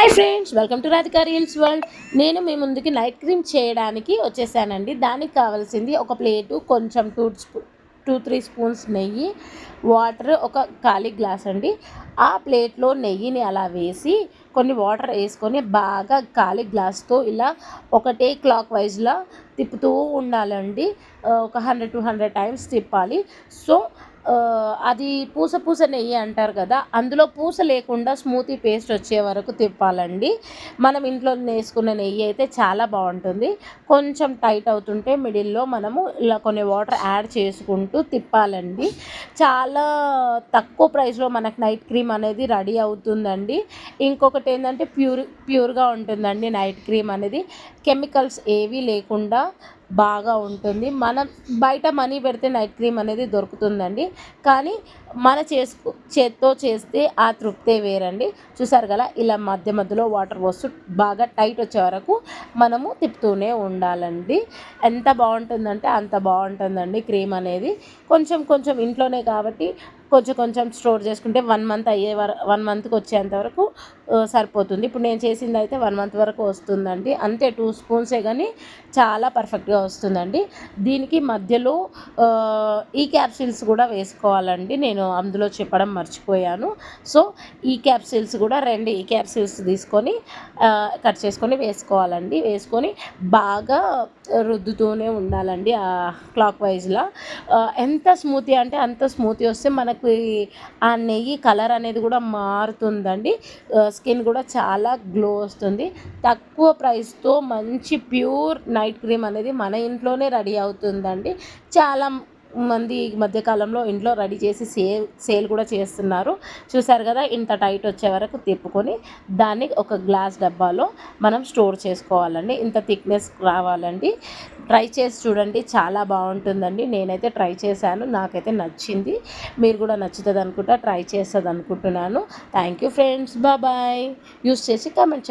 Hi friends, welcome to Radhika reels world. నేను మీ ముందుకి night cream చేయడానికి వచ్చేసానండి. దానికి కావాల్సింది ఒక ప్లేటు, కొంచెం 2-3 స్పూన్స్ నెయ్యి, వాటర్ ఒక ఖాళీ గ్లాస్ అండి. ఆ ప్లేట్లో నెయ్యిని అలా వేసి కొన్ని వాటర్ వేసుకొని బాగా ఖాళీ గ్లాస్తో ఇలా ఒకటే క్లాక్ వైజ్లా తిప్పుతూ ఉండాలండి. ఒక 100-200 టైమ్స్ తిప్పాలి. సో అది పూస పూస నెయ్యి అంటారు కదా, అందులో పూస లేకుండా స్మూతీ పేస్ట్ వచ్చే వరకు తిప్పాలండి. మనం ఇంట్లో వేసుకున్న నెయ్యి అయితే చాలా బాగుంటుంది. కొంచెం టైట్ అవుతుంటే మిడిల్లో మనము ఇలా కొన్ని వాటర్ యాడ్ చేసుకుంటూ తిప్పాలండి. చాలా తక్కువ ప్రైస్లో మనకు నైట్ క్రీమ్ అనేది రెడీ అవుతుందండి. ఇంకొకటి ఏంటంటే ప్యూర్గా ఉంటుందండి నైట్ క్రీమ్ అనేది. కెమికల్స్ ఏవీ లేకుండా బాగా ఉంటుంది. మనం బయట మనీ పెడితే నైట్ క్రీమ్ అనేది దొరుకుతుందండి, కానీ మన చేత్తో చేస్తే ఆ తృప్తే వేరండి. చూసారు కదా, ఇలా మధ్య మధ్యలో వాటర్ పోస్తూ బాగా టైట్ వచ్చే వరకు మనము తిప్పుతూనే ఉండాలండి. ఎంత బాగుంటుందంటే అంత బాగుంటుందండి క్రీమ్ అనేది. కొంచెం కొంచెం ఇంట్లోనే కాబట్టి కొంచెం కొంచెం స్టోర్ చేసుకుంటే 1 మంత్ 1 మంత్కి వచ్చేంత వరకు సరిపోతుంది. ఇప్పుడు నేను చేసింది అయితే 1 మంత్ వరకు వస్తుందండి. అంతే, 2 స్పూన్సే కానీ చాలా పర్ఫెక్ట్గా వస్తుందండి. దీనికి మధ్యలో ఈ క్యాప్సిల్స్ కూడా వేసుకోవాలండి. నేను అందులో చెప్పడం మర్చిపోయాను. సో ఈ క్యాప్సిల్స్ కూడా 2 ఈ క్యాప్సిల్స్ తీసుకొని కట్ చేసుకొని వేసుకోవాలండి. వేసుకొని బాగా రుద్దుతూనే ఉండాలండి క్లాక్ వైజ్లా. ఎంత స్మూతీ అంటే అంత స్మూతీ వస్తే మనకు ఆ నెయ్యి కలర్ అనేది కూడా మారుతుందండి. స్కిన్ కూడా చాలా గ్లో వస్తుంది. తక్కువ ప్రైస్తో మంచి ప్యూర్ నైట్ క్రీమ్ అనేది మన ఇంట్లోనే రెడీ అవుతుందండి. చాలా మంది ఈ మధ్యకాలంలో ఇంట్లో రెడీ చేసి సేల్ కూడా చేస్తున్నారు. చూసారు కదా, ఇంత టైట్ వచ్చే వరకు తిప్పుకొని దాన్ని ఒక గ్లాస్ డబ్బాలో మనం స్టోర్ చేసుకోవాలండి. ఇంత థిక్నెస్ రావాలండి. ట్రై చేసి చూడండి, చాలా బాగుంటుందండి. నేనైతే ట్రై చేశాను, నాకైతే నచ్చింది. మీరు కూడా నచ్చుతుంది అనుకుంటా, ట్రై చేస్తుంది అనుకుంటున్నాను. Thank you friends, bye. Use చేసి కామెంట్ చెప్పండి.